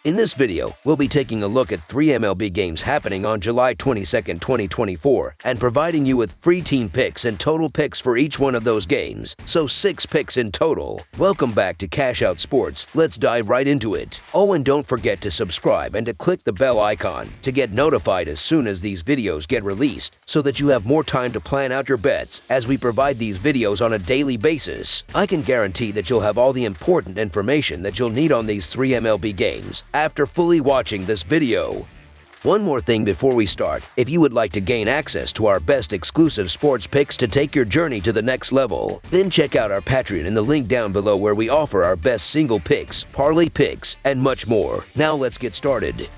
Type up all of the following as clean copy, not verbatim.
In this video, we'll be taking a look at 3 MLB games happening on July 22, 2024, and providing you with free team picks and total picks for each one of those games, so 6 picks in total. Welcome back to Cash Out Sports. Let's dive right into it. Oh, and don't forget to subscribe and to click the bell icon to get notified as soon as these videos get released, so that you have more time to plan out your bets as we provide these videos on a daily basis. I can guarantee that you'll have all the important information that you'll need on these 3 MLB games after fully watching this video. One more thing before we start, if you would like to gain access to our best exclusive sports picks to take your journey to the next level, then check out our Patreon in the link down below where we offer our best single picks, parlay picks, and much more. Now let's get started.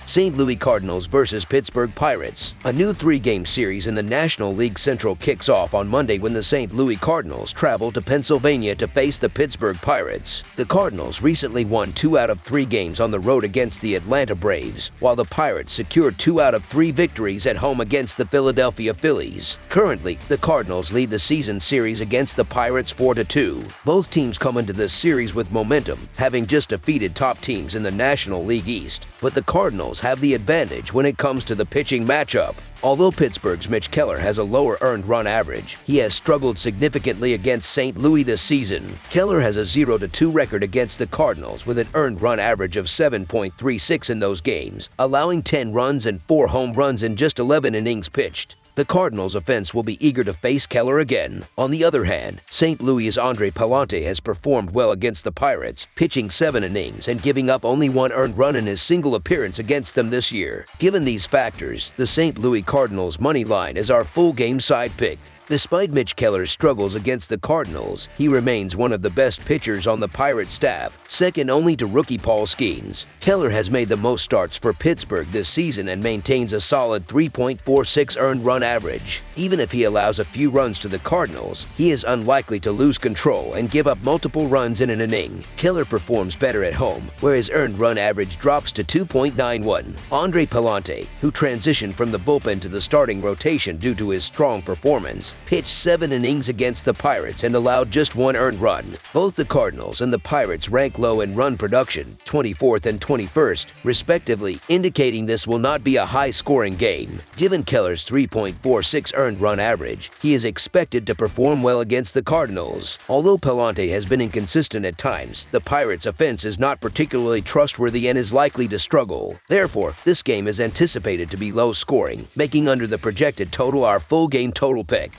St. Louis Cardinals versus Pittsburgh Pirates. A new 3-game series in the National League Central kicks off on Monday when the St. Louis Cardinals travel to Pennsylvania to face the Pittsburgh Pirates. The Cardinals recently won 2 out of 3 games on the road against the Atlanta Braves, while the Pirates secured 2 out of 3 victories at home against the Philadelphia Phillies. Currently, the Cardinals lead the season series against the Pirates 4-2. Both teams come into this series with momentum, having just defeated top teams in the National League East, but the Cardinals have the advantage when it comes to the pitching matchup. Although Pittsburgh's Mitch Keller has a lower earned run average, he has struggled significantly against St. Louis this season. Keller has a 0-2 record against the Cardinals with an earned run average of 7.36 in those games, allowing 10 runs and 4 home runs in just 11 innings pitched. The Cardinals' offense will be eager to face Keller again. On the other hand, St. Louis' Andre Pallante has performed well against the Pirates, pitching 7 innings and giving up only 1 earned run in his single appearance against them this year. Given these factors, the St. Louis Cardinals' money line is our full game side pick. Despite Mitch Keller's struggles against the Cardinals, he remains one of the best pitchers on the Pirate staff, second only to rookie Paul Skeens. Keller has made the most starts for Pittsburgh this season and maintains a solid 3.46 earned run average. Even if he allows a few runs to the Cardinals, he is unlikely to lose control and give up multiple runs in an inning. Keller performs better at home, where his earned run average drops to 2.91. Andre Pallante, who transitioned from the bullpen to the starting rotation due to his strong performance, pitched 7 innings against the Pirates and allowed just 1 earned run. Both the Cardinals and the Pirates rank low in run production, 24th and 21st, respectively, indicating this will not be a high-scoring game. Given Keller's 3.46 earned run average, he is expected to perform well against the Cardinals. Although Pallante has been inconsistent at times, the Pirates' offense is not particularly trustworthy and is likely to struggle. Therefore, this game is anticipated to be low-scoring, making under the projected total our full game total pick.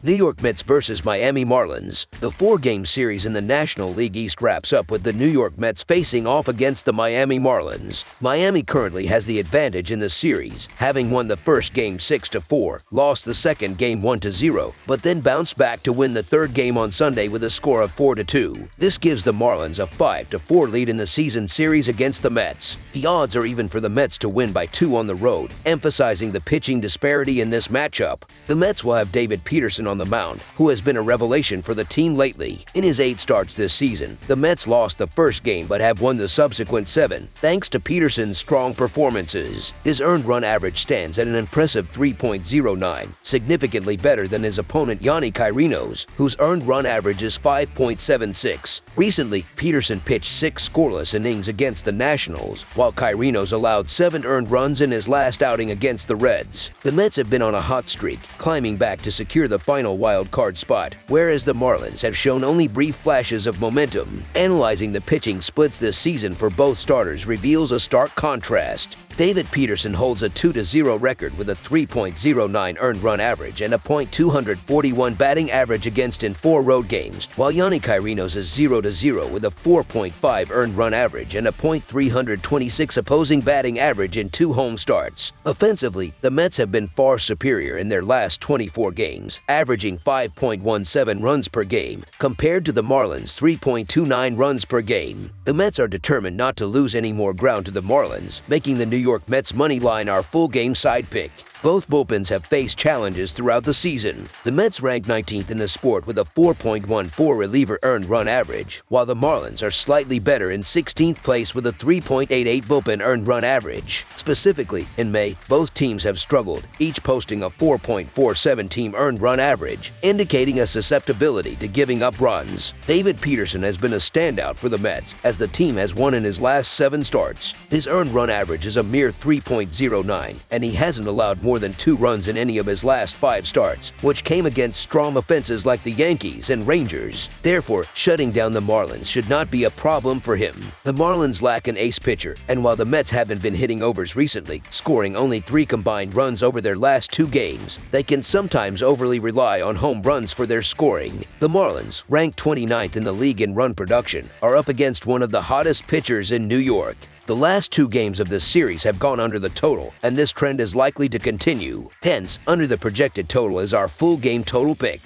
New York Mets versus Miami Marlins. The 4-game series in the National League East wraps up with the New York Mets facing off against the Miami Marlins. Miami currently has the advantage in the series, having won the first game 6-4, lost the second game 1-0, but then bounced back to win the third game on Sunday with a score of 4-2. This gives the Marlins a 5-4 lead in the season series against the Mets. The odds are even for the Mets to win by 2 on the road, emphasizing the pitching disparity in this matchup. The Mets will have David Peterson on the mound, who has been a revelation for the team lately. In his 8 starts this season, the Mets lost the first game but have won the subsequent 7, thanks to Peterson's strong performances. His earned run average stands at an impressive 3.09, significantly better than his opponent Yonny Chirinos, whose earned run average is 5.76. Recently, Peterson pitched 6 scoreless innings against the Nationals, while Chirinos allowed 7 earned runs in his last outing against the Reds. The Mets have been on a hot streak, climbing back to secure the final wild card spot, whereas the Marlins have shown only brief flashes of momentum. Analyzing the pitching splits this season for both starters reveals a stark contrast. David Peterson holds a 2-0 record with a 3.09 earned run average and a .241 batting average against in 4 road games, while Yonny Chirinos is 0-0 with a 4.5 earned run average and a .326 opposing batting average in 2 home starts. Offensively, the Mets have been far superior in their last 24 games, averaging 5.17 runs per game, compared to the Marlins' 3.29 runs per game. The Mets are determined not to lose any more ground to the Marlins, making the New York Mets money line our full game side pick. Both bullpens have faced challenges throughout the season. The Mets rank 19th in the sport with a 4.14 reliever earned run average, while the Marlins are slightly better in 16th place with a 3.88 bullpen earned run average. Specifically, in May, both teams have struggled, each posting a 4.47 team earned run average, indicating a susceptibility to giving up runs. David Peterson has been a standout for the Mets as the team has won in his last 7 starts. His earned run average is a mere 3.09, and he hasn't allowed more than 2 runs in any of his last 5 starts, which came against strong offenses like the Yankees and Rangers. Therefore, shutting down the Marlins should not be a problem for him. The Marlins lack an ace pitcher, and while the Mets haven't been hitting overs recently, scoring only 3 combined runs over their last 2 games, they can sometimes overly rely on home runs for their scoring. The Marlins, ranked 29th in the league in run production, are up against one of the hottest pitchers in New York. The last 2 games of this series have gone under the total, and this trend is likely to continue. Hence, under the projected total is our full game total pick.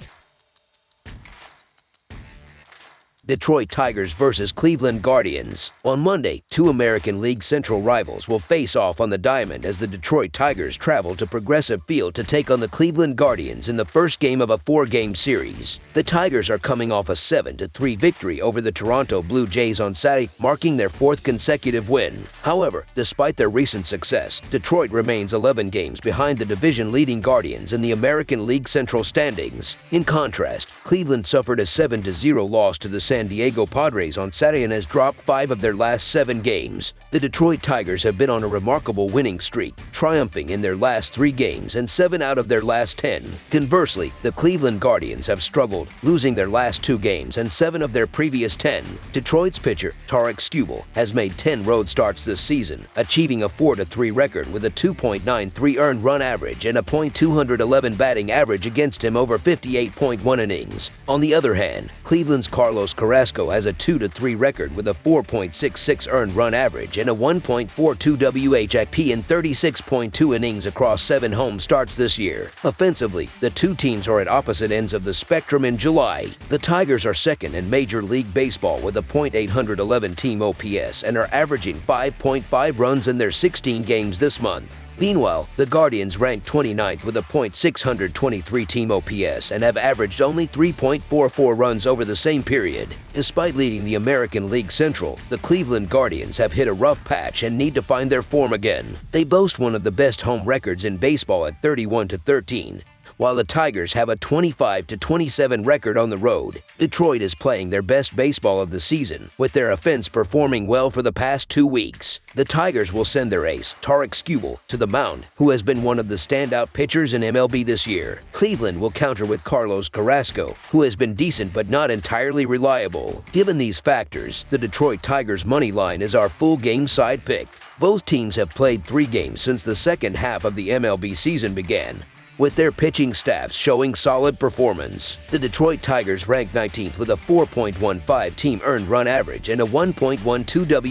Detroit Tigers versus Cleveland Guardians. On Monday, 2 American League Central rivals will face off on the diamond as the Detroit Tigers travel to Progressive Field to take on the Cleveland Guardians in the first game of a 4-game series. The Tigers are coming off a 7-3 victory over the Toronto Blue Jays on Saturday, marking their 4th consecutive win. However, despite their recent success, Detroit remains 11 games behind the division-leading Guardians in the American League Central standings. In contrast, Cleveland suffered a 7-0 loss to the San Diego Padres on Saturday and has dropped 5 of their last 7 games. The Detroit Tigers have been on a remarkable winning streak, triumphing in their last 3 games and 7 out of their last 10. Conversely, the Cleveland Guardians have struggled, losing their last 2 games and 7 of their previous 10. Detroit's pitcher, Tarek Skubal, has made 10 road starts this season, achieving a 4-3 record with a 2.93 earned run average and a .211 batting average against him over 58.1 innings. On the other hand, Cleveland's Carlos Carrasco has a 2-3 record with a 4.66 earned run average and a 1.42 WHIP in 36.2 innings across 7 home starts this year. Offensively, the 2 teams are at opposite ends of the spectrum in July. The Tigers are second in Major League Baseball with a .811 team OPS and are averaging 5.5 runs in their 16 games this month. Meanwhile, the Guardians rank 29th with a .623 team OPS and have averaged only 3.44 runs over the same period. Despite leading the American League Central, the Cleveland Guardians have hit a rough patch and need to find their form again. They boast one of the best home records in baseball at 31-13. While the Tigers have a 25-27 record on the road. Detroit is playing their best baseball of the season, with their offense performing well for the past 2 weeks. The Tigers will send their ace, Tarek Skubal, to the mound, who has been one of the standout pitchers in MLB this year. Cleveland will counter with Carlos Carrasco, who has been decent but not entirely reliable. Given these factors, the Detroit Tigers' money line is our full game side pick. Both teams have played 3 games since the second half of the MLB season began, with their pitching staffs showing solid performance. The Detroit Tigers rank 19th with a 4.15 team earned run average and a 1.12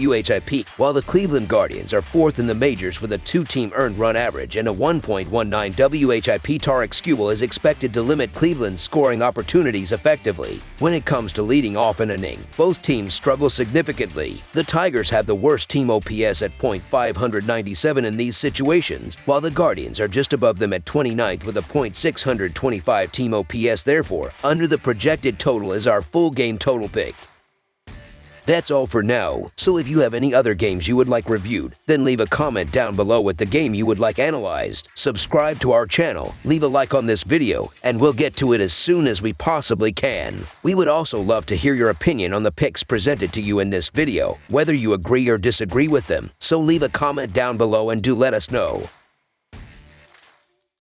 WHIP, while the Cleveland Guardians are 4th in the majors with a 2-team earned run average and a 1.19 WHIP. Tarek Skubal is expected to limit Cleveland's scoring opportunities effectively. When it comes to leading off an inning, both teams struggle significantly. The Tigers have the worst team OPS at .597 in these situations, while the Guardians are just above them at 29th with a .625 team OPS. Therefore, under the projected total is our full game total pick. That's all for now, so if you have any other games you would like reviewed, then leave a comment down below with the game you would like analyzed. Subscribe to our channel, leave a like on this video, and we'll get to it as soon as we possibly can. We would also love to hear your opinion on the picks presented to you in this video, whether you agree or disagree with them, so leave a comment down below and do let us know.